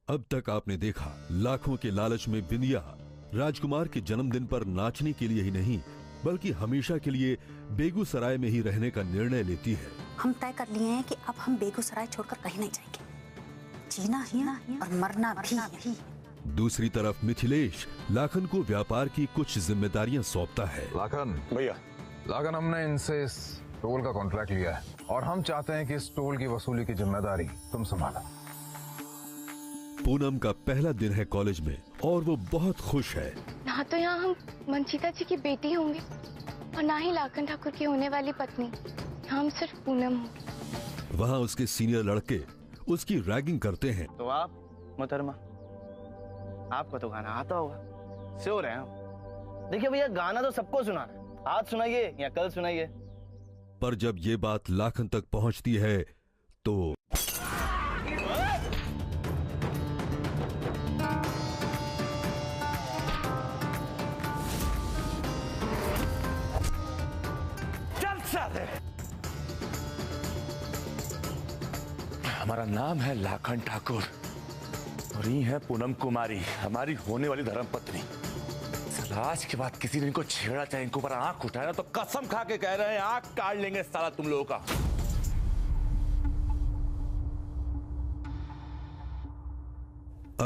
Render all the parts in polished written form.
अब तक आपने देखा लाखों के लालच में बिंदिया राजकुमार के जन्मदिन पर नाचने के लिए ही नहीं बल्कि हमेशा के लिए बेगूसराय में ही रहने का निर्णय लेती है। हम तय कर लिए हैं कि अब हम बेगूसराय छोड़कर कहीं नहीं जाएंगे। जीना ही और मरना भी। दूसरी तरफ मिथिलेश लाखन को व्यापार की कुछ जिम्मेदारियां सौंपता है। लाखन भैया, लाखन हमने इनसे इस टोल का कॉन्ट्रैक्ट लिया है और हम चाहते हैं कि इस टोल की वसूली की जिम्मेदारी तुम संभालो। पूनम का पहला दिन है कॉलेज में और वो बहुत खुश है। ना तो यहाँ हम मंचिता जी की बेटी होंगे और ना ही लाखन ठाकुर की होने वाली पत्नी। हम सिर्फ पूनम हो। वहाँ उसके सीनियर लड़के उसकी रैगिंग करते हैं। तो आप मोहतरमा, आपको तो गाना आता होगा, श्योर है हम। देखिए भैया, गाना तो सबको सुनाना है, आज सुनाइए या कल सुनाइए। पर जब ये बात लाखन तक पहुंचती है तो हमारा नाम है लाखन ठाकुर और ये है पूनम कुमारी, हमारी होने वाली धर्मपत्नी। आज के बाद किसी ने इनको छेड़ा चाहे इनके ऊपर आंख उठाया तो कसम खा के कह रहे हैं आंख काट लेंगे साला तुम लोगों का।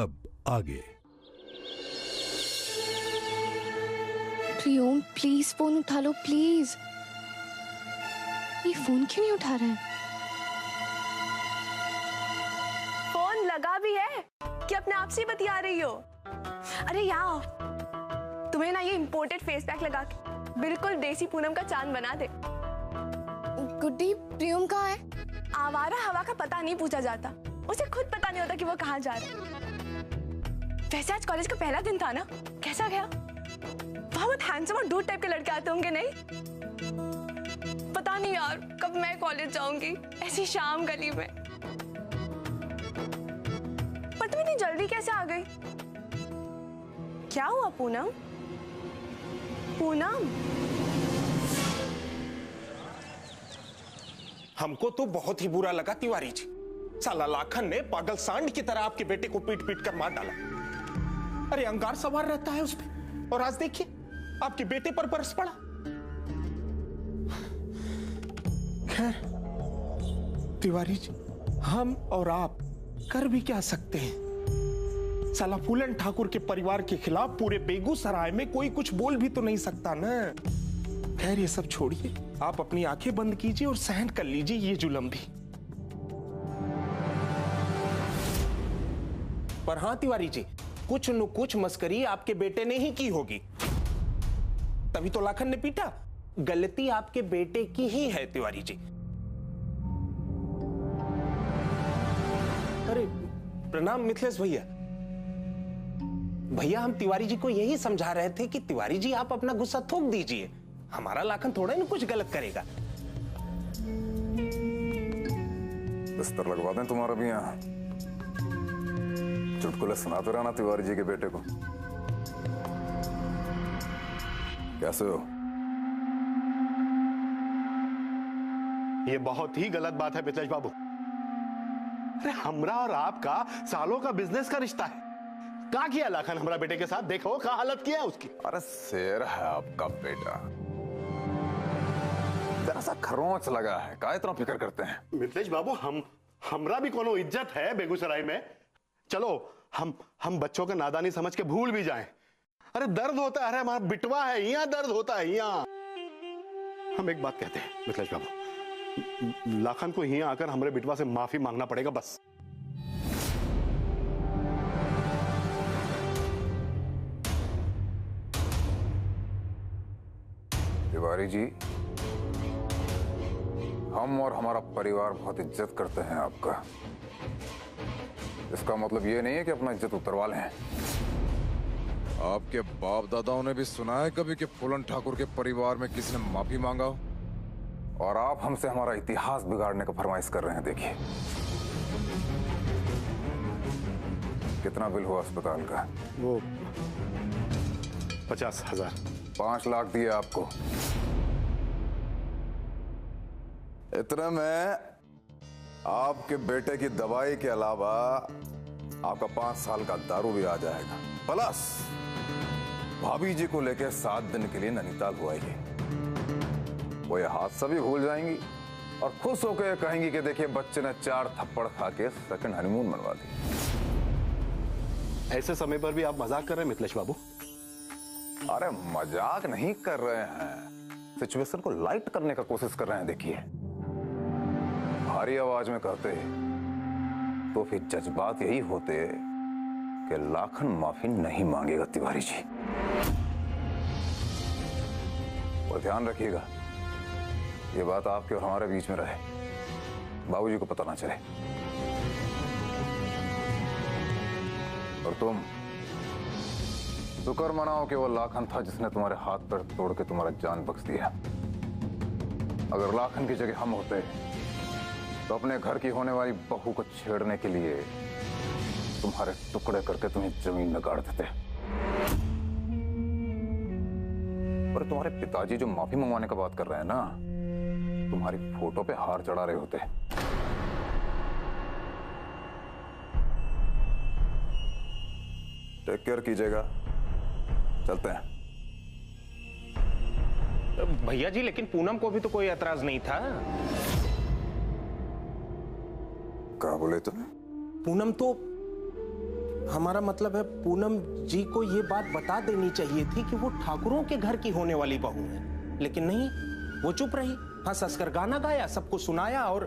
अब आगे। प्रियोम प्लीज फोन उठा लो प्लीज। ये फोन क्यों नहीं उठा रहे हैं? फोन लगा भी है कि अपने आप से बतिया रही हो? अरे यार, तुम्हें ना ये इंपोर्टेड फेस पैक लगा के बिल्कुल देसी पूनम का चांद बना दे। गुड्डी, प्रियोम कहाँ है? आवारा हवा का पता नहीं पूछा जाता, उसे खुद पता नहीं होता कि वो कहाँ जा रहा है। वैसे आज कॉलेज का पहला दिन था ना, कैसा गया? बहुत हैंडसम और डूड टाइप के लड़के आते होंगे नहीं? पता नहीं यार कब मैं कॉलेज जाऊंगी ऐसी शाम गली में। पर तुम इतनी जल्दी कैसे आ गई? क्या हुआ पूनम? पूनम, हमको तो बहुत ही बुरा लगा तिवारी जी। साला लाखन ने पागल सांड की तरह आपके बेटे को पीट पीट कर मार डाला। अरे अंगार सवार रहता है उस पे, और आज देखिए आपके बेटे पर बरस पड़ा। खैर तिवारी जी, हम और आप कर भी क्या सकते हैं? साला फूलन ठाकुर के परिवार के खिलाफ पूरे बेगूसराय में कोई कुछ बोल भी तो नहीं सकता ना। खैर ये सब छोड़िए, आप अपनी आंखें बंद कीजिए और सहन कर लीजिए ये जुल्म भी। पर हां तिवारी जी, कुछ न कुछ मस्करी आपके बेटे ने ही की होगी, तभी तो लाखन ने पीटा। गलती आपके बेटे की ही है तिवारी जी। अरे प्रणाम मिथिलेश भैया। भैया हम तिवारी जी को यही समझा रहे थे कि तिवारी जी आप अपना गुस्सा थोक दीजिए, हमारा लाखन थोड़ा ही कुछ गलत करेगा। बिस्तर लगवा दें तुम्हारा भी यहाँ, चुटकुले सुनाते रहना तिवारी जी के बेटे को। कैसे हो? ये बहुत ही गलत बात है मिथिलेश बाबू। अरे हमरा और आपका सालों का बिजनेस का रिश्ता है। क्या किया लाखन हमारा बेटे के साथ? देखो क्या हालत किया है उसकी। अरे शेर है आपका बेटा, जरा सा खरोंच लगा है, का इतना फिक्र करते हैं? मिथिलेश बाबू, हमरा भी कोनो इज्जत है बेगूसराय में। चलो हम बच्चों का नादानी समझ के भूल भी जाएं। अरे दर्द होता है, अरे हमारा बिटवा है, यहाँ दर्द होता है यहाँ। हम एक बात कहते हैं मिथिलेश बाबू, लाखन को यहाँ आकर हमारे बिटवा से माफी मांगना पड़ेगा बस। तिवारी जी, हम और हमारा परिवार बहुत इज्जत करते हैं आपका। इसका मतलब ये नहीं है कि अपना इज्जत उतरवा लें। आपके बाप दादाओं ने भी सुना है कभी कि फूलन ठाकुर के परिवार में किसी ने माफी मांगा हो? और आप हमसे हमारा इतिहास बिगाड़ने का फरमाइश कर रहे हैं। देखिए कितना बिल हुआ अस्पताल का? वो 50,000। 5 लाख दिए आपको। इतने में आपके बेटे की दवाई के अलावा आपका 5 साल का दारू भी आ जाएगा। प्लस भाभी जी को लेकर 7 दिन के लिए नैनीताल हुआ ही। वो ये हादसा भी भूल जाएंगी और खुश होकर कहेंगी कि देखिए बच्चे ने 4 थप्पड़ खा के सेकंड हनीमून मनवा दी। ऐसे समय पर भी आप मजाक कर रहे हैं मिथिलेश बाबू? अरे मजाक नहीं कर रहे हैं, सिचुएशन को लाइट करने का कोशिश कर रहे हैं। देखिए भारी आवाज में कहते तो फिर जज्बात यही होते कि लाखन माफी नहीं मांगेगा तिवारी जी। और ध्यान रखिएगा ये बात आपके और हमारे बीच में रहे, बाबूजी को पता ना चले। और तुम शुक्र मनाओ कि वो लाखन था जिसने तुम्हारे हाथ पैर तोड़ के तुम्हारा जान बख्श दिया। अगर लाखन की जगह हम होते तो अपने घर की होने वाली बहू को छेड़ने के लिए तुम्हारे टुकड़े करके तुम्हें जमीन में गाड़ देते। और तुम्हारे पिताजी जो माफी मंगवाने का बात कर रहे हैं ना, तुम्हारी फोटो पे हार चढ़ा रहे होते। टेक केयर कीजिएगा, चलते हैं। भैया जी लेकिन पूनम को भी तो कोई एतराज नहीं था। क्या बोले तुम? पूनम तो, हमारा मतलब है पूनम जी को ये बात बता देनी चाहिए थी कि वो ठाकुरों के घर की होने वाली बहू है, लेकिन नहीं, वो चुप रही, हंस हंस कर गाना गाया, सबको सुनाया। और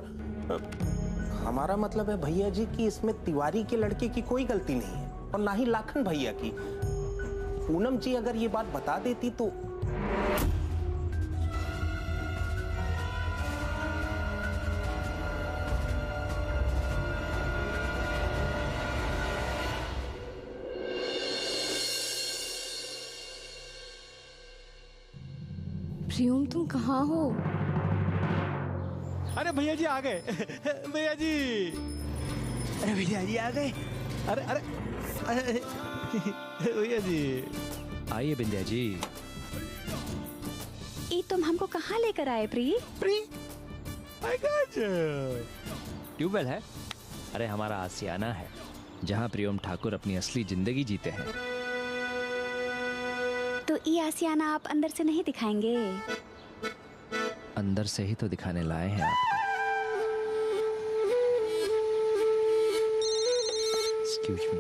हमारा मतलब है भैया जी कि इसमें तिवारी के लड़के की कोई गलती नहीं है और ना ही लाखन भैया की। पूनम जी अगर ये बात बता देती तो। प्रियम तुम कहाँ हो? अरे भैया जी आ गए। भैया जी, अरे भैया जी आ गए। अरे अरे भैया जी आइए बिंदिया जी। ये तुम हमको कहाँ लेकर आए प्री? ट्यूबवेल है, अरे हमारा आसियाना है जहाँ प्रियम ठाकुर अपनी असली जिंदगी जीते हैं। तो ये आसियाना आप अंदर से नहीं दिखाएंगे? अंदर से ही तो दिखाने लाए हैं आपको। Excuse me.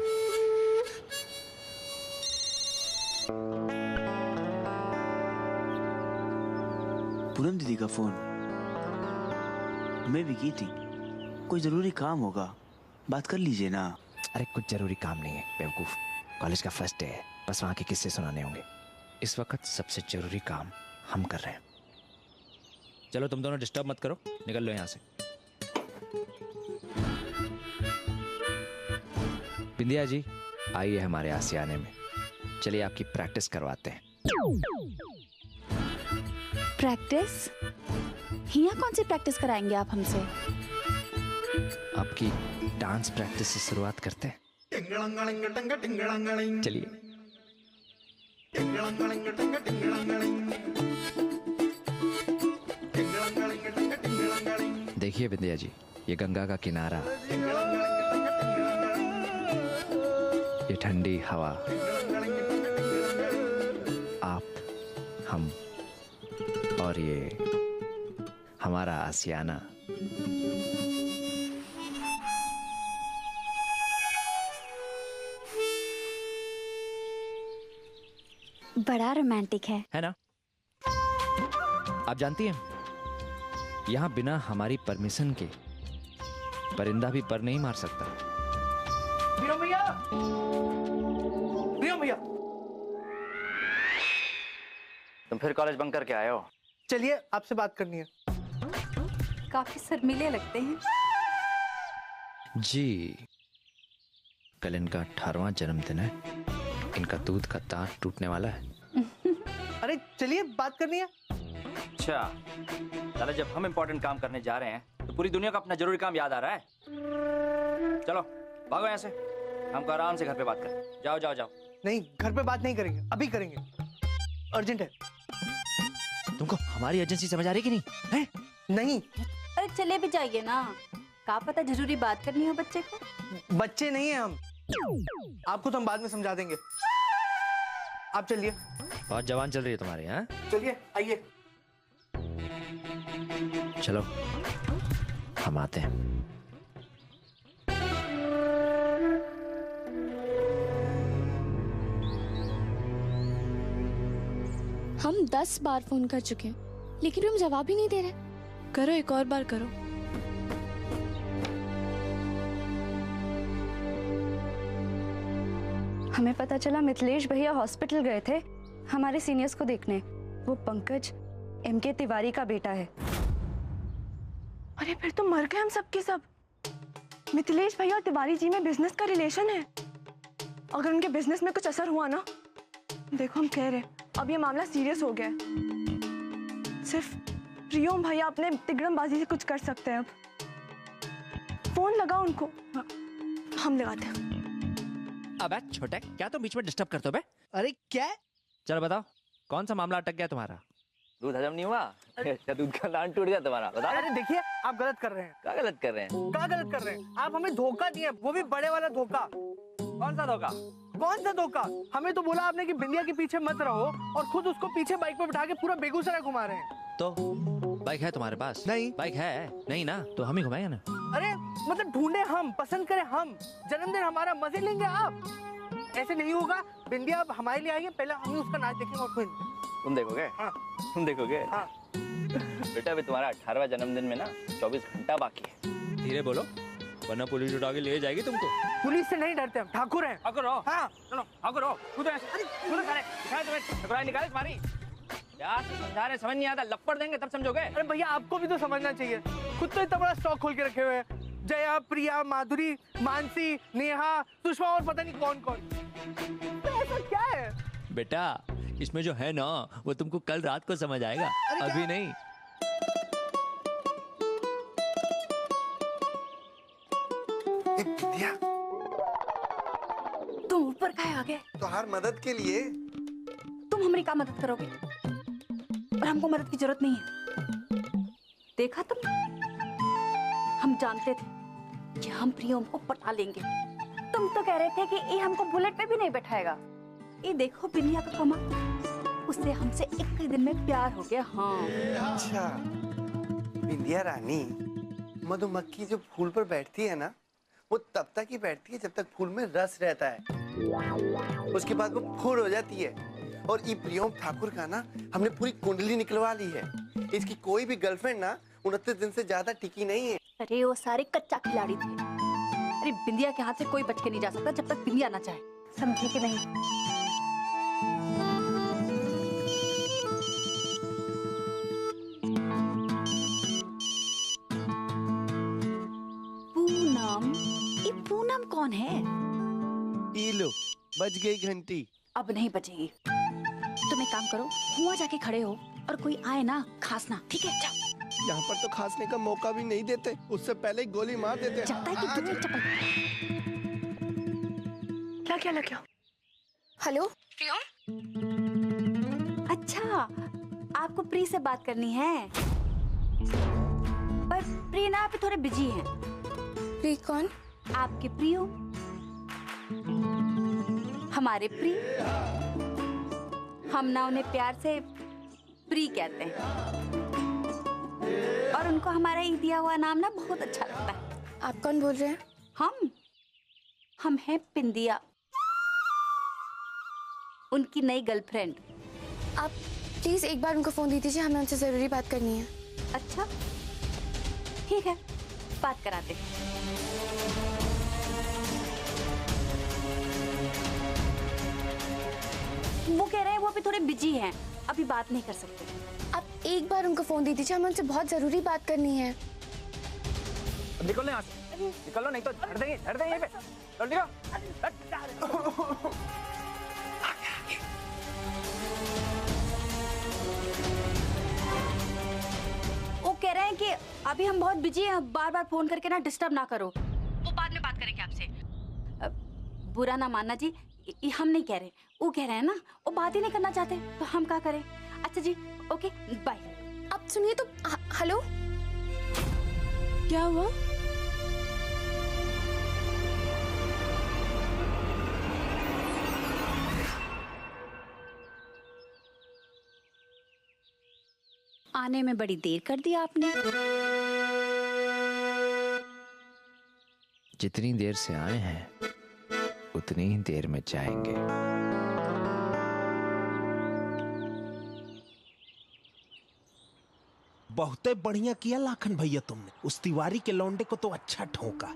पूनम दीदी का फोन मैं भी की थी, कोई जरूरी काम होगा, बात कर लीजिए ना। अरे कुछ जरूरी काम नहीं है बेवकूफ, कॉलेज का फर्स्ट डे है, बस वहां के किस्से सुनाने होंगे। इस वक्त सबसे जरूरी काम हम कर रहे हैं। चलो तुम दोनों डिस्टर्ब मत करो, निकल लो यहाँ से। बिंदिया जी आइए हमारे आसियाने में, चलिए आपकी प्रैक्टिस करवाते हैं। प्रैक्टिस? यहाँ कौन सी प्रैक्टिस कराएंगे आप हमसे? आपकी डांस प्रैक्टिस से शुरुआत करते हैं, चलिए। देखिए बिंदिया जी, ये गंगा का किनारा, ये ठंडी हवा, आप, हम और ये हमारा आसियाना। बड़ा रोमांटिक है ना? आप जानती हैं यहाँ बिना हमारी परमिशन के परिंदा भी पर नहीं मार सकता। प्रियम भैया, प्रियम भैया, तुम फिर कॉलेज बंक करके आए हो? चलिए आपसे बात करनी है। काफी शर्मीले लगते हैं जी। कल इनका 18वां जन्मदिन है, इनका दूध का दांत टूटने वाला है। अरे चलिए बात करनी है। अच्छा, साला जब हम इम्पोर्टेंट काम करने जा रहे हैं तो पूरी दुनिया का अपना जरूरी काम याद आ रहा है। चलो भागो यहाँ से, हमको आराम से घर पे बात करें। जाओ जाओ जाओ। नहीं, घर पे बात नहीं करेंगे, अभी करेंगे, अर्जेंट है। तुमको हमारी एजेंसी समझ आ रही कि नहीं है? नहीं। अरे चले भी जाइए ना, क्या पता जरूरी बात करनी हो बच्चे को। बच्चे नहीं है हम, आपको तो हम बाद में समझा देंगे, आप चलिए। बहुत जवान चल रही है तुम्हारी, हाँ? चलिए आइए। चलो हम आते हैं। हम 10 बार फोन कर चुके हैं लेकिन हम जवाब ही नहीं दे रहे। करो, एक और बार करो। हमें पता चला मिथिलेश भैया हॉस्पिटल गए थे हमारे सीनियर्स को देखने। वो पंकज एमके तिवारी का बेटा है। अरे फिर तो मर गए हम सबके सब। मिथिलेश भैया और तिवारी जी में बिजनेस का रिलेशन है। अगर उनके बिजनेस में कुछ असर हुआ ना, देखो हम कह रहे अब ये मामला सीरियस हो गया है। सिर्फ प्रियोम भैया अपने तिगड़मबाजी से कुछ कर सकते हैं। अब फोन लगाओ उनको। हम लगाते हैं। अबे छोटे, क्या तुम बीच में डिस्टर्ब करते हो बे? अरे क्या? चलो बताओ, कौन सा मामला अटक गया तुम्हारा? दूध हजम नहीं हुआ? क्या दूध का लान टूट गया तुम्हारा? बताओ। अरे देखिए, आप गलत कर रहे हैं। क्या गलत कर रहे हैं? क्या गलत कर रहे हैं? आप हमें धोखा दिए, वो भी बड़े वाला धोखा। कौन सा धोखा? कौन सा धोखा? हमें तो बोला आपने कि बिंदिया के पीछे मत रहो, और खुद उसको पीछे बाइक पे बिठा के पूरा बेगूसराय घुमा रहे हैं। तो बाइक है तुम्हारे पास? नहीं। बाइक है नहीं ना, तो हम ही घुमाएंगे ना। अरे मतलब ढूंढे हम, पसंद करें हम, जन्मदिन हमारा, मजे लेंगे आप। ऐसे नहीं होगा। बिंदिया अब हमारे लिए आएगी, पहले हम उसका नाच देखेंगे और फिर तुम देखोगे? हाँ। तुम देखोगे? हाँ। बेटा अभी तुम्हारा 18वां जन्मदिन में ना 24 घंटा बाकी है। धीरे बोलो वरना पुलिस उठा के ले जाएगी तुमको। पुलिस से नहीं डरते हम, ठाकुर हैं। ठाकुर हो? हाँ। चलो ठाकुर हो। खुद निकाले तुम्हारी क्या समझा रहे, समझ नहीं आता। लपड़ देंगे तब समझोगे। अरे भैया आपको भी तो समझना चाहिए, खुद तो इतना बड़ा स्टॉक खोल के रखे हुए हैं। जया, प्रिया, माधुरी, मानसी, नेहा, सुषमा और पता नहीं कौन कौन। तो ऐसा क्या है? बेटा इसमें जो है ना वो तुमको कल रात को समझ आएगा, अभी नहीं। तुम ऊपर काहे आ गए? तो हर मदद के लिए। तुम हमारी क्या मदद करोगे? और हमको मदद की जरूरत नहीं है। देखा तुम, हम जानते थे कि हम प्रियम को पटा लेंगे। तुम तो कह रहे थे कि ये हमको बुलेट पे भी नहीं बैठाएगा। ये देखो बिनिया का कमाल, उससे हमसे एक ही दिन में प्यार हो गया। हाँ। अच्छा बिंदिया रानी, मधुमक्खी जो फूल पर बैठती है ना, वो तब तक ही बैठती है जब तक फूल में रस रहता है। उसके बाद वो फूल हो जाती है। और ये प्रियम ठाकुर का ना हमने पूरी कुंडली निकलवा ली है। इसकी कोई भी गर्लफ्रेंड ना 29 दिन से ज्यादा टिकी नहीं है। अरे वो सारे कच्चा खिलाड़ी थे। अरे बिंदिया के हाथ से कोई बच के नहीं जा सकता जब तक बिंदिया ना चाहे, समझे कि नहीं? पूनम, ये पूनम कौन है? ई लो, बज गई घंटी। अब नहीं बजेगी। तुम एक काम करो, वहाँ जाके खड़े हो और कोई आए ना खासना, ठीक है? जाओ। यहाँ पर तो खांसने का मौका भी नहीं देते, उससे पहले ही गोली मार देते। लगता है कि तुम्हें चप्पल। क्या लग गया? हेलो प्रियम? अच्छा, आपको प्री से बात करनी है, पर प्री ना आप थोड़े बिजी हैं। प्री कौन? आपके प्रियो, हमारे प्री। हम ना उन्हें प्यार से प्री कहते हैं, और उनको हमारा ये दिया हुआ नाम ना बहुत अच्छा लगता है। आप कौन बोल रहे हैं? हम हैं बिंदिया, उनकी नई गर्लफ्रेंड। आप प्लीज एक बार उनको फोन दे दीजिए, हमें उनसे जरूरी बात करनी है। अच्छा ठीक है, बात कराते हैं। वो कह रहे हैं वो अभी थोड़े बिजी हैं, अभी बात नहीं कर सकते। आप एक बार उनको फोन दे दीजिए, हमें उनसे बहुत जरूरी बात करनी है। निकलो यहाँ से, निकलो नहीं तो धर देंगे यहीं पे। चलो निकलो। वो कह रहे हैं कि अभी हम बहुत बिजी हैं, बार बार फोन करके ना डिस्टर्ब ना करो, वो बाद में बात करेंगे आपसे। बुरा ना मानना जी, हम नहीं कह रहे, वो कह रहे हैं ना, वो बात ही नहीं करना चाहते, तो हम क्या करें? अच्छा जी, ओके बाय। आप सुनिए तो। हेलो, क्या हुआ? आने में बड़ी देर कर दी आपने। जितनी देर से आए हैं उतनी ही देर में जाएंगे। बहुते बढ़िया किया लाखन भैया तुमने। उस तिवारी के लौंडे को तो अच्छा ठोका।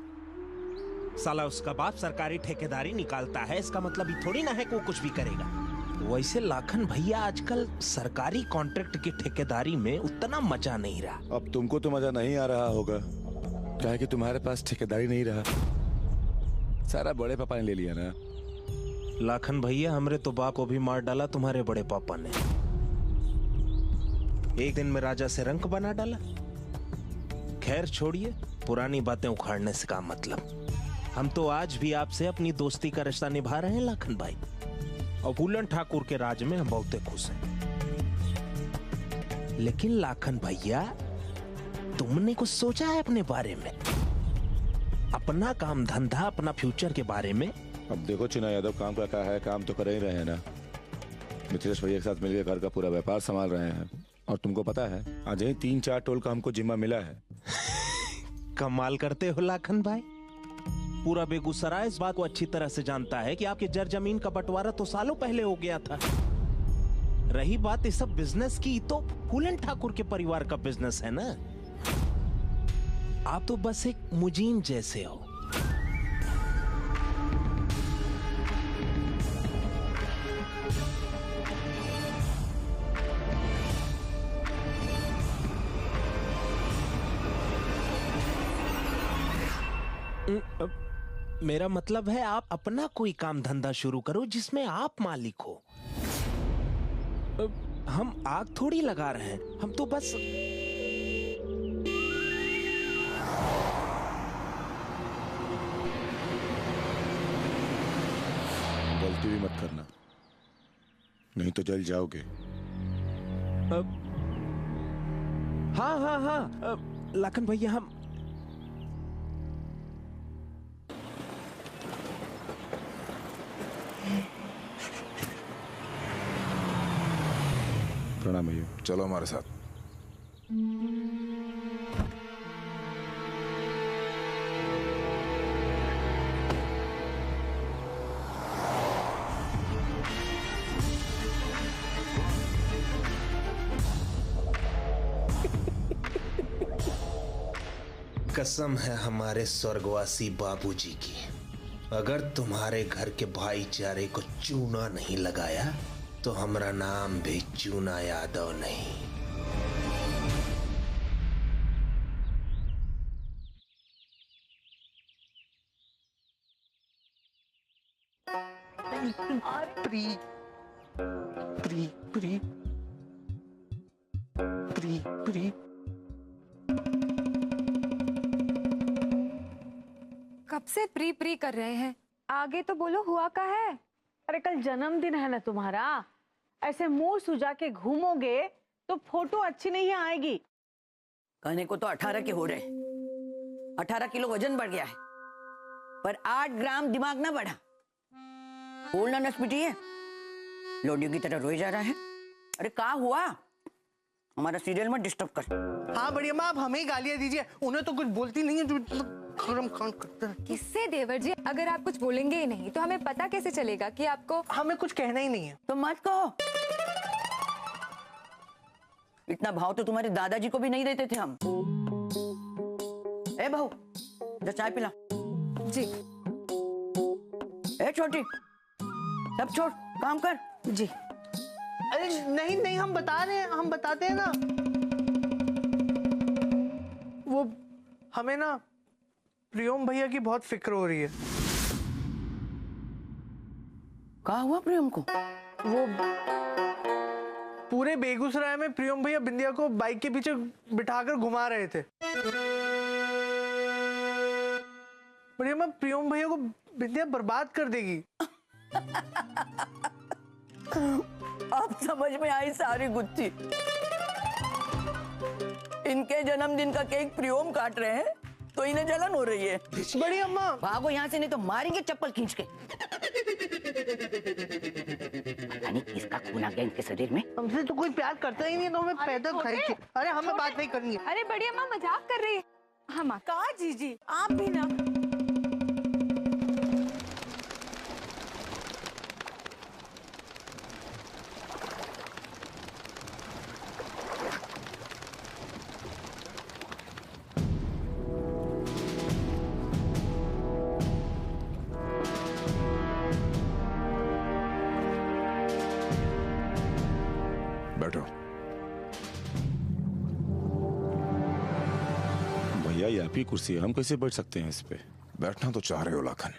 साला उसका बाप सरकारी ठेकेदारी निकालता है, इसका मतलब ये थोड़ी ना है कि वो कुछ भी करेगा। वैसे लाखन भैया आजकल सरकारी कॉन्ट्रैक्ट की ठेकेदारी में उतना मजा नहीं रहा। अब तुमको तो मजा नहीं आ रहा होगा, क्या है कि तुम्हारे पास ठेकेदारी नहीं रहा, सारा बड़े पापा ने ले लिया ना। लाखन भैया हमरे तो बाप को भी मार डाला तुम्हारे बड़े पापा ने। एक दिन में राजा से रंक बना डाला। खैर छोड़िए, पुरानी बातें उखाड़ने से क्या मतलब। हम तो आज भी आपसे अपनी दोस्ती का रिश्ता निभा रहे हैं लाखन भाई, और फूलन ठाकुर के राज में हम बहुत खुश हैं। लेकिन लाखन भैया, तुमने कुछ सोचा है अपने बारे में, अपना काम धंधा, अपना फ्यूचर के बारे में? अब देखो चुना यादव, काम का क्या है, काम तो कर ही रहे हैं ना। मिथिलेश भैया के साथ मिलकर घर का पूरा व्यापार संभाल रहे हैं। और तुमको पता है, आज ही 3-4 टोल का हमको जिम्मा मिला है। कमाल करते हो लाखन भाई। पूरा बेगूसराय इस बात को अच्छी तरह से जानता है कि आपके जर जमीन का बंटवारा तो सालों पहले हो गया था। रही बात इस सब बिजनेस की, तो फूलन ठाकुर के परिवार का बिजनेस है ना। आप तो बस एक मुजीन जैसे हो। मेरा मतलब है आप अपना कोई काम धंधा शुरू करो जिसमें आप मालिक हो। हम आग थोड़ी लगा रहे हैं, हम तो बस गलती भी मत करना, नहीं तो जल जाओगे। हाँ हाँ हाँ लाखन भैया, हम प्रणाम भैया। चलो हमारे साथ। कसम है हमारे स्वर्गवासी बाबूजी की, अगर तुम्हारे घर के भाईचारे को चूना नहीं लगाया तो हमारा नाम भी चूना यादव नहीं। Pre pre pre pre pre कब से प्री प्री कर रहे हैं, आगे तो बोलो हुआ का है। अरे कल जन्मदिन है ना तुम्हारा, ऐसे मुंह सुजा के घूमोगे तो फोटो अच्छी नहीं आएगी। कहने को तो 18 के हो रहे, 18 किलो वजन बढ़ गया है, पर 8 ग्राम दिमाग ना बढ़ा। बोलना नस पिटी है, लोडियो की तरह रोए जा रहा है। अरे क्या हुआ, हमारा सीरियल में डिस्टर्ब कर। हाँ बढ़िया माँ, आप हमें गालियां दीजिए, उन्हें तो कुछ बोलती नहीं है जो खरम खान करता है। किससे देवर जी, अगर आप कुछ बोलेंगे ही नहीं तो हमें पता कैसे चलेगा कि आपको हमें कुछ कहना ही नहीं है। तो मत कहो, इतना भाव तो तुम्हारे दादाजी को भी नहीं देते थे हम। ए बहू, जा चाय पिला। जी। ए छोटी, सब छोड़, काम कर। जी। अरे नहीं नहीं, हम बता रहे हैं, हम बताते हैं ना। वो हमें ना प्रियम भैया की बहुत फिक्र हो रही है। कहाँ हुआ प्रियम को? वो पूरे बेगूसराय में प्रियम भैया बिंदिया को बाइक के पीछे बिठाकर घुमा रहे थे। बढ़िया माँ, प्रियम भैया को बिंदिया बर्बाद कर देगी। अब समझ में आई सारी गुत्थी। इनके जन्मदिन का केक प्रियम काट रहे हैं तो इन्हें जलन हो रही है। बड़ी अम्मा, भागो यहाँ से, नहीं तो मारेंगे चप्पल खींच के। पता नहीं किसका खून आ गया इनके शरीर में। हमसे तो कोई प्यार करता ही नहीं तो हमें पैदा खाएंगे। अरे हमें बात नहीं करनी है। अरे बड़ी अम्मा मजाक कर रही है। हाँ माँ। कहा जीजी आप भी ना। बैठो। भैया ये आपकी कुर्सी है, हम कैसे बैठ सकते हैं इस पे? बैठना तो चाह रहे हो लाखन,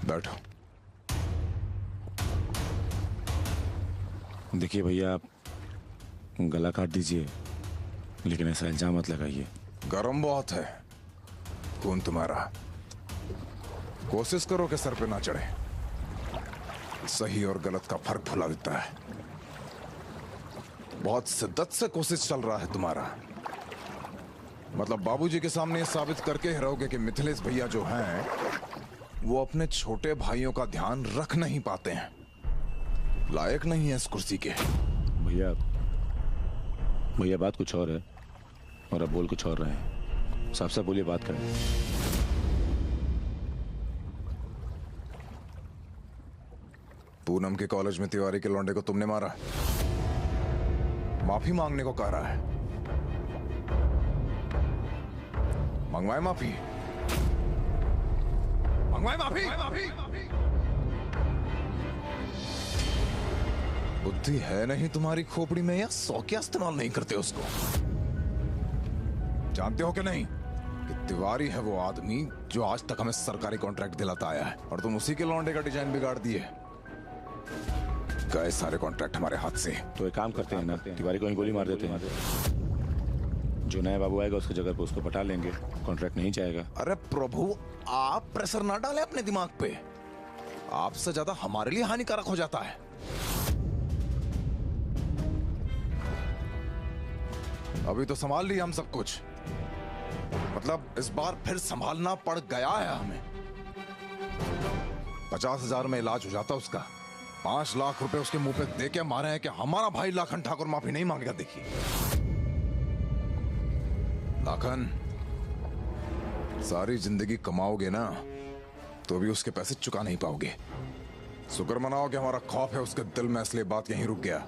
बैठो। देखिए भैया, आप गला काट दीजिए, लेकिन ऐसा इल्जाम मत लगाइए। गरम बहुत है खून तुम्हारा, कोशिश करो कि सर पे ना चढ़े। सही और गलत का फर्क भुला देता है। बहुत शिद्दत से कोशिश चल रहा है तुम्हारा। मतलब बाबूजी के सामने साबित करके ही रहोगे कि मिथिलेश भैया जो हैं वो अपने छोटे भाइयों का ध्यान रख नहीं पाते हैं, लायक नहीं है इस कुर्सी के। भैया भैया बात कुछ और है और अब बोल कुछ और रहे हैं। साफ साफ बोलिए, बात करें। पूनम के कॉलेज में तिवारी के लौंडे को तुमने मारा, माफी मांगने को कह रहा है। मंगवाए माफी, मंगवाए माफी। बुद्धि है नहीं तुम्हारी खोपड़ी में, या सौ क्या इस्तेमाल नहीं करते उसको? जानते हो कि नहीं कि तिवारी है वो आदमी जो आज तक हमें सरकारी कॉन्ट्रैक्ट दिलाता आया है, और तुम उसी के लौंडे का डिजाइन बिगाड़ दिए। गए सारे कॉन्ट्रैक्ट हमारे हाथ से। तो एक काम करते हैं ना, तिवारी को ही गोली मार देते हैं। जो नया बाबू आएगा उसकी जगह पे उसको पटा लेंगे, कॉन्ट्रैक्ट नहीं जाएगा। अरे प्रभु, आप प्रेशर ना डालें अपने दिमाग पे, आपसे ज्यादा हमारे लिए हानिकारक हो जाता है। अभी तो संभाल लिया हम सब कुछ, मतलब इस बार फिर संभालना पड़ गया है हमें। 50,000 में इलाज हो जाता उसका, 5 लाख रुपए उसके मुंह पे दे के मारे हैं कि हमारा भाई लाखन ठाकुर माफी नहीं मांगेगा। देखिए लाखन, सारी जिंदगी कमाओगे ना तो भी उसके पैसे चुका नहीं पाओगे। शुक्र मनाओ कि हमारा खौफ है उसके दिल में, इसलिए बात यहीं रुक गया।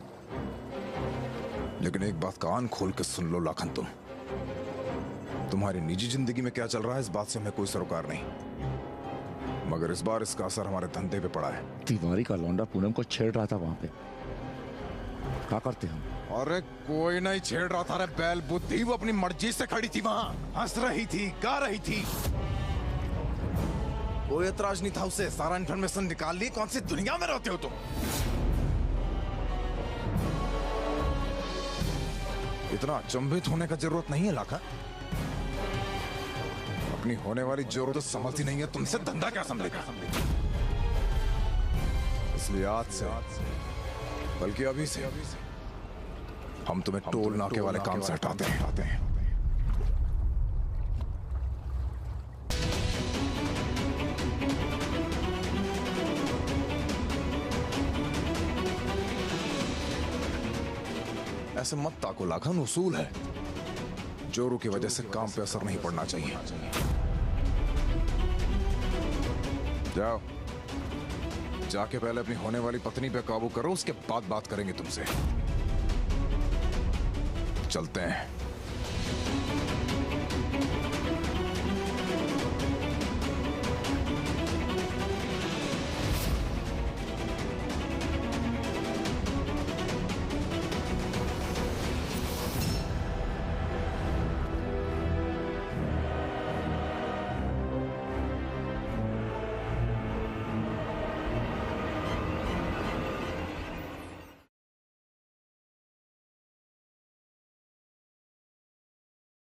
लेकिन एक बात कान खोल के सुन लो लाखन, तुम्हारी निजी जिंदगी में क्या चल रहा है इस बात से हमें कोई सरोकार नहीं, मगर इस बार इसका असर हमारे धंधे पे पड़ा है। तिवारी का लौंडा पूनम को छेड़ रहा था वहां पे, क्या करते हम? अरे कोई नहीं छेड़ रहा था रे बैल बुद्धि, वो अपनी मर्जी से खड़ी थी वहां, हंस रही थी, गा रही थी, कोई एतराज नहीं था उसे। सारा इन्फॉर्मेशन निकाल ली। कौन सी दुनिया में रहते हो तुम? इतना अचंभित होने का जरूरत नहीं है लाखा, अपनी होने वाली जरूरत तो समझती नहीं है, तुमसे धंधा क्या समझेगा? इसलिए आज से, बल्कि अभी से हम तुम्हें टोल नाके वाले काम से हटाते हैं। ऐसे मत ताको लाखन, उसूल है, जोरू की वजह से काम पे असर नहीं पड़ना चाहिए। जाओ, जाके पहले अपनी होने वाली पत्नी पे काबू करो, उसके बाद बात करेंगे तुमसे। चलते हैं।